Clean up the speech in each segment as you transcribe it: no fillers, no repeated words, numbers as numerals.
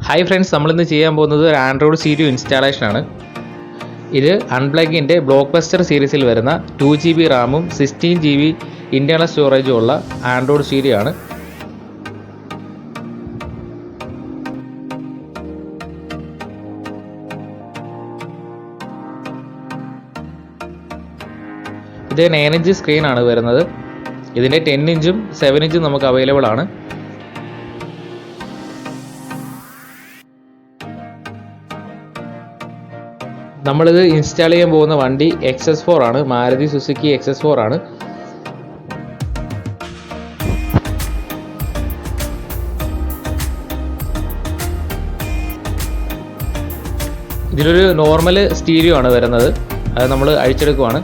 Hi friends, നമ്മളിന്ന് ചെയ്യാൻ പോകുന്നത് ഒരു ആൻഡ്രോയിഡ് സ്റ്റീരിയോ ഇൻസ്റ്റാളേഷൻ ആണ്. ഇത് അൺപ്ലഗിൻ്റെ ബ്ലോക്ക് ബസ്റ്റർ സീരീസിൽ വരുന്ന 2GB റാമും 16GB ഇൻറ്റേർണൽ സ്റ്റോറേജും ഉള്ള ആൻഡ്രോയിഡ് സ്റ്റീരിയോ ആണ്. ഇത് 9 ഇഞ്ച് സ്ക്രീനാണ് വരുന്നത്. ഇതിൻ്റെ 10 ഇഞ്ചും 7 ഇഞ്ചും നമുക്ക് അവൈലബിൾ ആണ്. നമ്മളിത് ഇൻസ്റ്റാൾ ചെയ്യാൻ പോകുന്ന വണ്ടി XS4 ആണ്, മാരുതി സുസുക്കി XS4 ആണ്. ഇതിലൊരു നോർമൽ സ്റ്റീരിയോ ആണ് വരുന്നത്, അത് നമ്മൾ അഴിച്ചെടുക്കുവാണ്.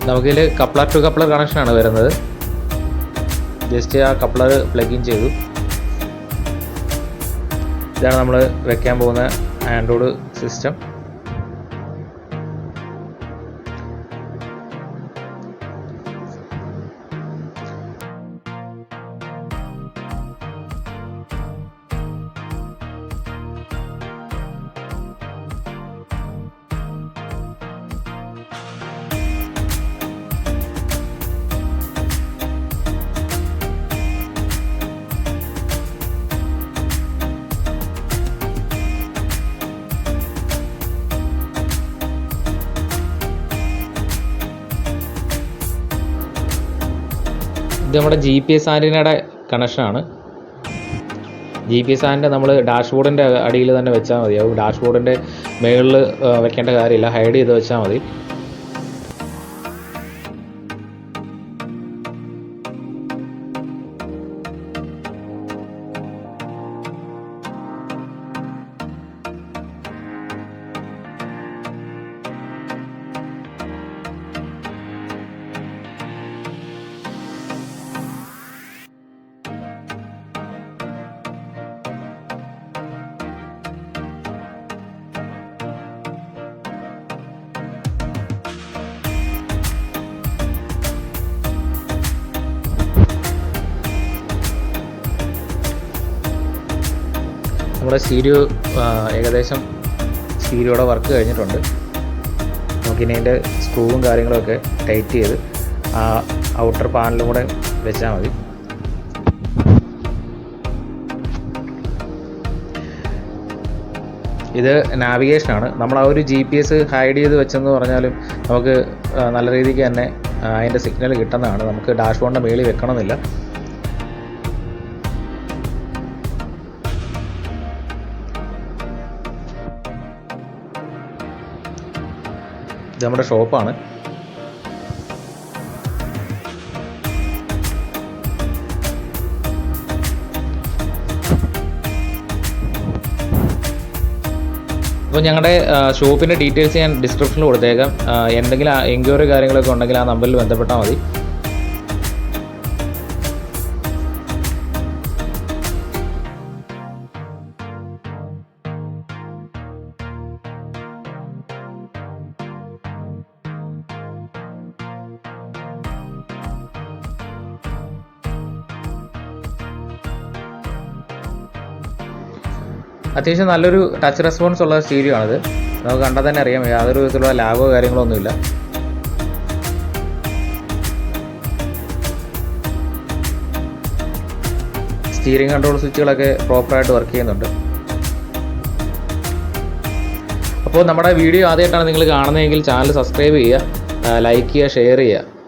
നമുക്കിതിൽ കപ്ലർ ടു കപ്ലർ കണക്ഷനാണ് വരുന്നത്. ജസ്റ്റ് ആ കപ്ലർ പ്ലഗ് ഇൻ ചെയ്തു. ഇതാണ് നമ്മൾ വെക്കാൻ പോകുന്ന ആൻഡ്രോയിഡ് സിസ്റ്റം. ഇത് നമ്മുടെ GPS ആൻറ്റിനയുടെ കണക്ഷനാണ്. GPS ആൻറ്റിന നമ്മൾ ഡാഷ്ബോർഡിൻ്റെ അടിയിൽ തന്നെ വെച്ചാൽ മതിയാവും. ഡാഷ്ബോർഡിൻ്റെ മുകളിൽ വെക്കേണ്ട കാര്യമില്ല, ഹൈഡ് ചെയ്ത് വെച്ചാൽ മതി. നമ്മുടെ സ്റ്റീരിയോ ഏകദേശം സ്റ്റീരിയോയുടെ വർക്ക് കഴിഞ്ഞിട്ടുണ്ട്. നമുക്കിനി അതിൻ്റെ സ്ക്രൂവും കാര്യങ്ങളൊക്കെ ടൈറ്റ് ചെയ്ത് ആ ഔട്ടർ പാനലും കൂടെ വെച്ചാൽ മതി. ഇത് നാവിഗേഷനാണ്. നമ്മൾ ആ ഒരു GPS ഹൈഡ് ചെയ്ത് വെച്ചെന്ന് പറഞ്ഞാലും നമുക്ക് നല്ല രീതിക്ക് തന്നെ അതിൻ്റെ സിഗ്നൽ കിട്ടുന്നതാണ്. നമുക്ക് ഡാഷ്ബോർഡിൻ്റെ മേളിൽ വെക്കണമെന്നില്ല. ഇത് നമ്മുടെ ഷോപ്പാണ്. അപ്പോൾ ഞങ്ങളുടെ ഷോപ്പിൻ്റെ ഡീറ്റെയിൽസ് ഞാൻ ഡിസ്ക്രിപ്ഷനിൽ കൊടുത്തേക്കാം. എന്തെങ്കിലും എൻക്വയറി കാര്യങ്ങളൊക്കെ ഉണ്ടെങ്കിൽ ആ നമ്പറിൽ ബന്ധപ്പെട്ടാൽ മതി. അത്യാവശ്യം നല്ലൊരു ടച്ച് റെസ്പോൺസ് ഉള്ള സ്റ്റീരിയോ ആണിത്. നമുക്ക് കണ്ടാൽ തന്നെ അറിയാം, യാതൊരു വിധത്തിലുള്ള ലാഗോ കാര്യങ്ങളോ ഒന്നുമില്ല. സ്റ്റീറിംഗ് കൺട്രോൾ സ്വിച്ചുകളൊക്കെ പ്രോപ്പറായിട്ട് വർക്ക് ചെയ്യുന്നുണ്ട്. അപ്പോൾ നമ്മുടെ വീഡിയോ ആദ്യമായിട്ടാണ് നിങ്ങൾ കാണുന്നതെങ്കിൽ ചാനൽ സബ്സ്ക്രൈബ് ചെയ്യുക, ലൈക്ക് ചെയ്യുക, ഷെയർ ചെയ്യുക.